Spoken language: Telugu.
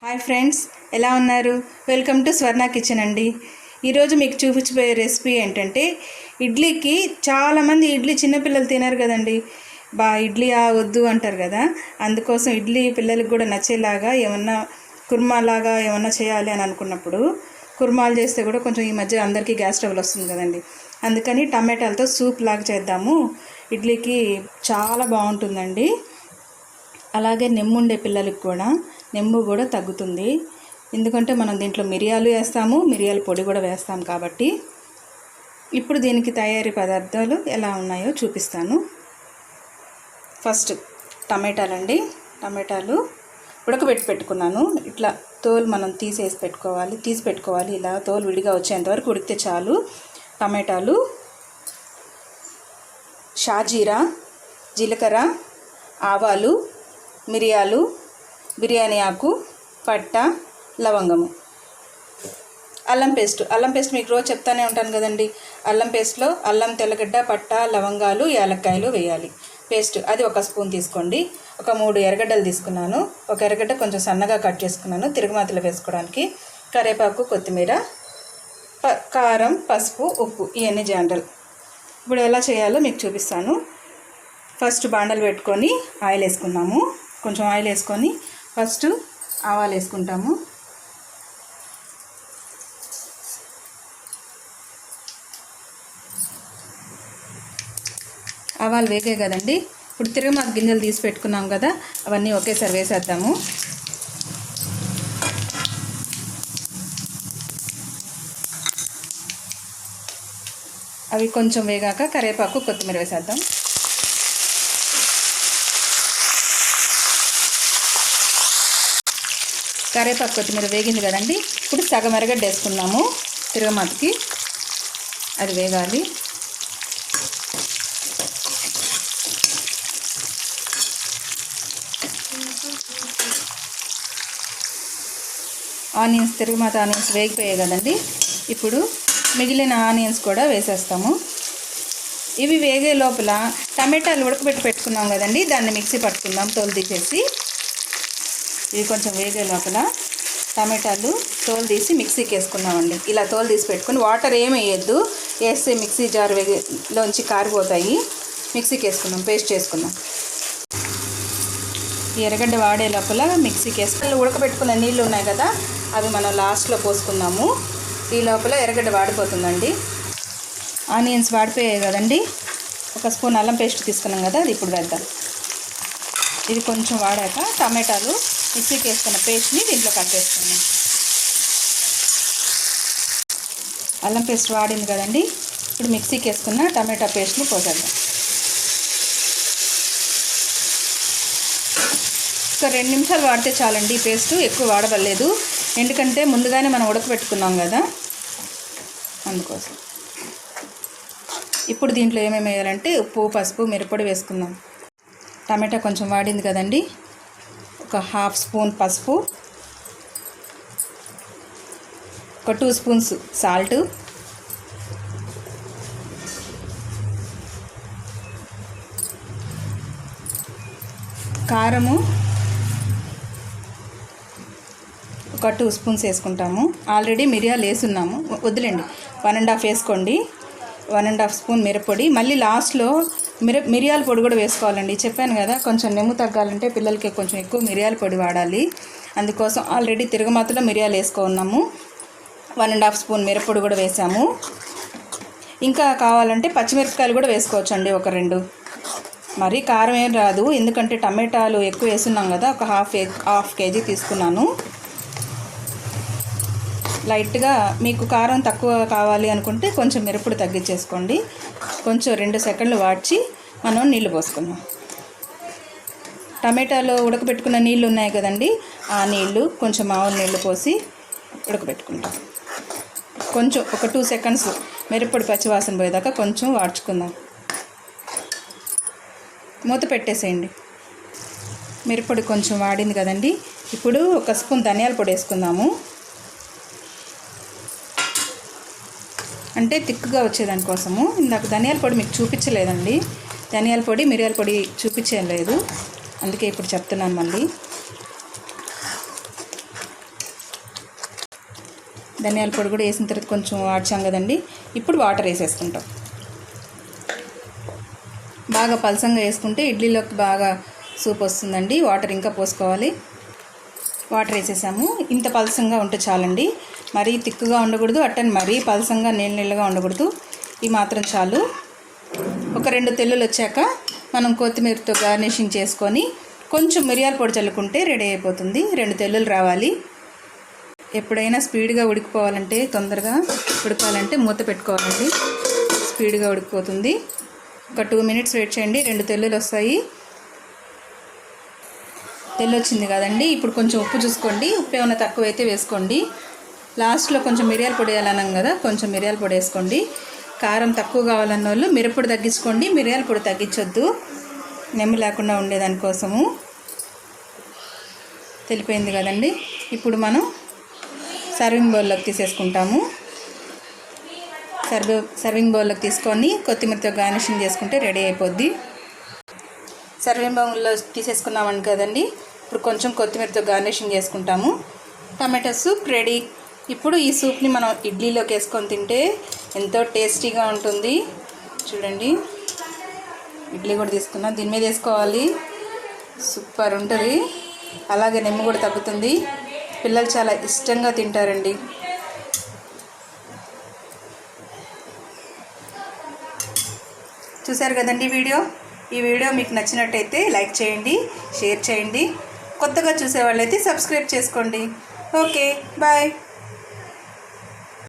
హాయ్ ఫ్రెండ్స్, ఎలా ఉన్నారు? వెల్కమ్ టు స్వర్ణ కిచెన్ అండి. ఈరోజు మీకు చూపించబోయే రెసిపీ ఏంటంటే ఇడ్లీకి చాలామంది ఇడ్లీ చిన్నపిల్లలు తినరు కదండి. ఇడ్లీ వద్దు అంటారు కదా. అందుకోసం ఇడ్లీ పిల్లలకు కూడా నచ్చేలాగా ఏమన్నా కుర్మాలాగా ఏమన్నా చేయాలి అని అనుకున్నప్పుడు కుర్మాలు చేస్తే కూడా కొంచెం ఈ మధ్య అందరికీ గ్యాస్ ట్రబుల్ వస్తుంది కదండి. అందుకని టమాటాలతో సూప్ లాగా చేద్దాము. ఇడ్లీకి చాలా బాగుంటుందండి. అలాగే నెమ్ముండే పిల్లలకు కూడా నెమ్ము కూడా తగ్గుతుంది. ఎందుకంటే మనం దీంట్లో మిరియాలు వేస్తాము, మిరియాల పొడి కూడా వేస్తాం కాబట్టి. ఇప్పుడు దీనికి తయారీ పదార్థాలు ఎలా ఉన్నాయో చూపిస్తాను. ఫస్ట్ టమాటాలండి. టమాటాలు ఉడకబెట్టి పెట్టుకున్నాను. ఇట్లా తోలు మనం తీసి పెట్టుకోవాలి. ఇలా తోలు విడిగా వచ్చేంత వరకు ఉడికితే చాలు. టమాటాలు, షాజీరా, జీలకర్ర, ఆవాలు, మిరియాలు, బిర్యానీ ఆకు, పట్ట, లవంగము, అల్లం పేస్ట్ మీకు రోజు చెప్తానే ఉంటాను కదండి. అల్లం పేస్ట్లో అల్లం, తెల్లగడ్డ, పట్ట, లవంగాలు, యాలక్కాయలు వేయాలి. పేస్ట్ అది 1 స్పూన్ తీసుకోండి. ఒక 3 ఎర్రగడ్డలు తీసుకున్నాను. ఒక ఎర్రగడ్డ కొంచెం సన్నగా కట్ చేసుకున్నాను తిరుగుమాతలో వేసుకోవడానికి. కరివేపాకు, కొత్తిమీర, కారం, పసుపు, ఉప్పు, ఇవన్నీ జనరల్. ఇప్పుడు ఎలా చేయాలో మీకు చూపిస్తాను. ఫస్ట్ బాండలు పెట్టుకొని ఆయిల్ వేసుకున్నాము. కొంచెం ఆయిల్ వేసుకొని ఫస్ట్ ఆవాలు వేసుకుంటాము. ఆవాలు వేగాయి కదండి. ఇప్పుడు తిరుగుమాత గింజలు తీసి పెట్టుకున్నాం కదా, అవన్నీ ఒకేసారి వేసేద్దాము. అవి కొంచెం వేగాక కరివేపాకు, కొత్తిమీర వేసేద్దాం. కరివేపాకు, కొత్తిమీర వేగింది కదండి. ఇప్పుడు సగం ఎర్రగడ్డ వేసుకున్నాము తిరుగుమాతకి. అది వేగాలి. తిరుగుమాత ఆనియన్స్ వేగిపోయాయి కదండి. ఇప్పుడు మిగిలిన ఆనియన్స్ కూడా వేసేస్తాము. ఇవి వేగే లోపల టమాటాలు ఉడకబెట్టి పెట్టుకున్నాం కదండి, దాన్ని మిక్సీ పట్టుకుందాం తోలు తీసేసి. ఇవి కొంచెం వేగే లోపల టమాటాలు తోలు తీసి మిక్సీకి వేసుకున్నామండి. ఇలా తోలు తీసి పెట్టుకుని వాటర్ ఏమి వేయద్దు, వేస్తే మిక్సీ జార్ లోంచి కారిపోతాయి. మిక్సీకి వేసుకున్నాం, పేస్ట్ చేసుకున్నాం. ఈ ఎర్రగడ్డ వాడే లోపల మిక్సీకి వేసుకుని ఉడకబెట్టుకున్న నీళ్ళు ఉన్నాయి కదా, అవి మనం లాస్ట్లో పోసుకున్నాము. ఈ లోపల ఎర్రగడ్డ వాడిపోతుందండి. ఆనియన్స్ వాడిపోయాయి కదండి. 1 స్పూన్ అల్లం పేస్ట్ తీసుకున్నాం కదా, అది ఇప్పుడు వేద్దాం. ఇది కొంచెం వాడాక టమాటాలు మిక్సీకి వేసుకున్న పేస్ట్ని దీంట్లో కలిపేసుకున్నాం. అల్లం పేస్ట్ వాడింది కదండి. ఇప్పుడు మిక్సీకి వేసుకున్న టమాటా పేస్ట్ని పోసేద్దాం. ఒక 2 నిమిషాలు వాడితే చాలండి. ఈ పేస్ట్ ఎక్కువ వాడబడలేదు, ఎందుకంటే ముందుగానే మనం ఉడకబెట్టుకున్నాం కదా, అందుకోసం. ఇప్పుడు దీంట్లో ఏమేమి వేయాలంటే ఉప్పు, పసుపు, మిరప్పొడి వేసుకుందాం. టమాటా కొంచెం వాడింది కదండి. ఒక 1/2 స్పూన్ పసుపు, ఒక 2 స్పూన్స్ సాల్ట్, కారము ఒక 2 స్పూన్స్ వేసుకుంటాము. ఆల్రెడీ మిరియాలు వేసున్నాము, వద్దులేండి. 1.5 వేసుకోండి. 1.5 స్పూన్ మిరప్పొడి. మళ్ళీ లాస్ట్లో మిరియాల పొడి కూడా వేసుకోవాలండి. చెప్పాను కదా, కొంచెం నెమ్ము తగ్గాలంటే పిల్లలకి కొంచెం ఎక్కువ మిరియాల పొడి వాడాలి. అందుకోసం ఆల్రెడీ తిరుగుమాతలో మిరియాలు వేసుకున్నాము. 1.5 స్పూన్ మిరప్పొడి కూడా వేసాము. ఇంకా కావాలంటే పచ్చిమిరపకాయలు కూడా వేసుకోవచ్చు అండి, ఒక 2. మరీ కారం ఏం రాదు, ఎందుకంటే టమాటాలు ఎక్కువ వేసున్నాం కదా. ఒక హాఫ్ కేజీ తీసుకున్నాను. లైట్గా మీకు కారం తక్కువ కావాలి అనుకుంటే కొంచెం మిరప్పొడి తగ్గించేసుకోండి. కొంచెం 2 సెకండ్లు వాడ్చి మనం నీళ్లు పోసుకుందాం. టమాటాలో ఉడకబెట్టుకున్న నీళ్ళు ఉన్నాయి కదండి, ఆ నీళ్ళు కొంచెం మామూలు నీళ్ళు పోసి ఉడకబెట్టుకుంటాం. కొంచెం ఒక 2 సెకండ్స్ మిరప్పొడి పచ్చివాసన పోయేదాకా కొంచెం వాడ్చుకుందాం. మూత పెట్టేసేయండి. మిరప్పొడి కొంచెం వాడింది కదండి. ఇప్పుడు 1 స్పూన్ ధనియాల పొడి వేసుకుందాము. అంటే తిక్కుగా వచ్చేదానికోసము. ఇందాక ధనియాల పొడి మీకు చూపించలేదండి. ధనియాల పొడి, మిరియాల పొడి చూపించేం లేదు, అందుకే ఇప్పుడు చెప్తున్నాను మళ్ళీ. ధనియాల పొడి కూడా వేసిన తర్వాత కొంచెం ఆడ్చాం కదండి. ఇప్పుడు వాటర్ వేసేసుకుంటాం. బాగా పలసంగా వేసుకుంటే ఇడ్లీలోకి బాగా సూప్ వస్తుందండి. వాటర్ ఇంకా పోసుకోవాలి. వాటర్ వేసేసాము. ఇంత పలసంగా ఉంటే చాలండి. మరీ తిక్కుగా ఉండకూడదు, అట్టని మరీ పలసంగా నీళ్ళగా ఉండకూడదు. ఈ మాత్రం చాలు. ఒక 2 తెల్లులు వచ్చాక మనం కొత్తిమీరతో గార్నిషింగ్ చేసుకొని కొంచెం మిరియాల పొడి చల్లుకుంటే రెడీ అయిపోతుంది. 2 తెల్లులు రావాలి. ఎప్పుడైనా స్పీడ్గా ఉడికిపోవాలంటే, తొందరగా ఉడకాలంటే మూత పెట్టుకోవాలండి. స్పీడ్గా ఉడికిపోతుంది. ఒక 2 మినిట్స్ వెయిట్ చేయండి. 2 తెల్లులు వస్తాయి. తెల్లు వచ్చింది కదండి. ఇప్పుడు కొంచెం ఉప్పు చూసుకోండి. ఉప్పు ఏమైనా తక్కువైతే వేసుకోండి. లాస్ట్లో కొంచెం మిరియాల పొడి వేయాలన్నాం కదా, కొంచెం మిరియాల పొడి వేసుకోండి. కారం తక్కువ కావాలన్న వాళ్ళు మిరప్పొడి తగ్గించుకోండి, మిరియాల పొడి తగ్గించొద్దు, నెమ్ము లేకుండా ఉండేదానికోసము. తెలిపోయింది కదండి. ఇప్పుడు మనం సర్వింగ్ బౌల్లోకి తీసేసుకుంటాము. సర్వింగ్ బౌల్లోకి తీసుకొని కొత్తిమీరతో గార్నిషింగ్ చేసుకుంటే రెడీ అయిపోద్ది. సర్వింగ్ బౌల్లో తీసేసుకున్నామని కదండి. ఇప్పుడు కొంచెం కొత్తిమీరతో గార్నిషింగ్ చేసుకుంటాము. Tomato soup ready. ఇప్పుడు ఈ సూప్ని మనం ఇడ్లీలోకి వేసుకొని తింటే ఎంతో టేస్టీగా ఉంటుంది. చూడండి, ఇడ్లీ కూడా తీసుకున్నాం, దీని మీద వేసుకోవాలి. సూపర్ ఉంటుంది. అలాగే నెమ్ము కూడా తగ్గుతుంది. పిల్లలు చాలా ఇష్టంగా తింటారండి. చూసారు కదండి వీడియో. ఈ వీడియో మీకు నచ్చినట్టయితే లైక్ చేయండి, షేర్ చేయండి. కొత్తగా చూసే వాళ్ళైతే సబ్స్క్రైబ్ చేసుకోండి. Okay, bye.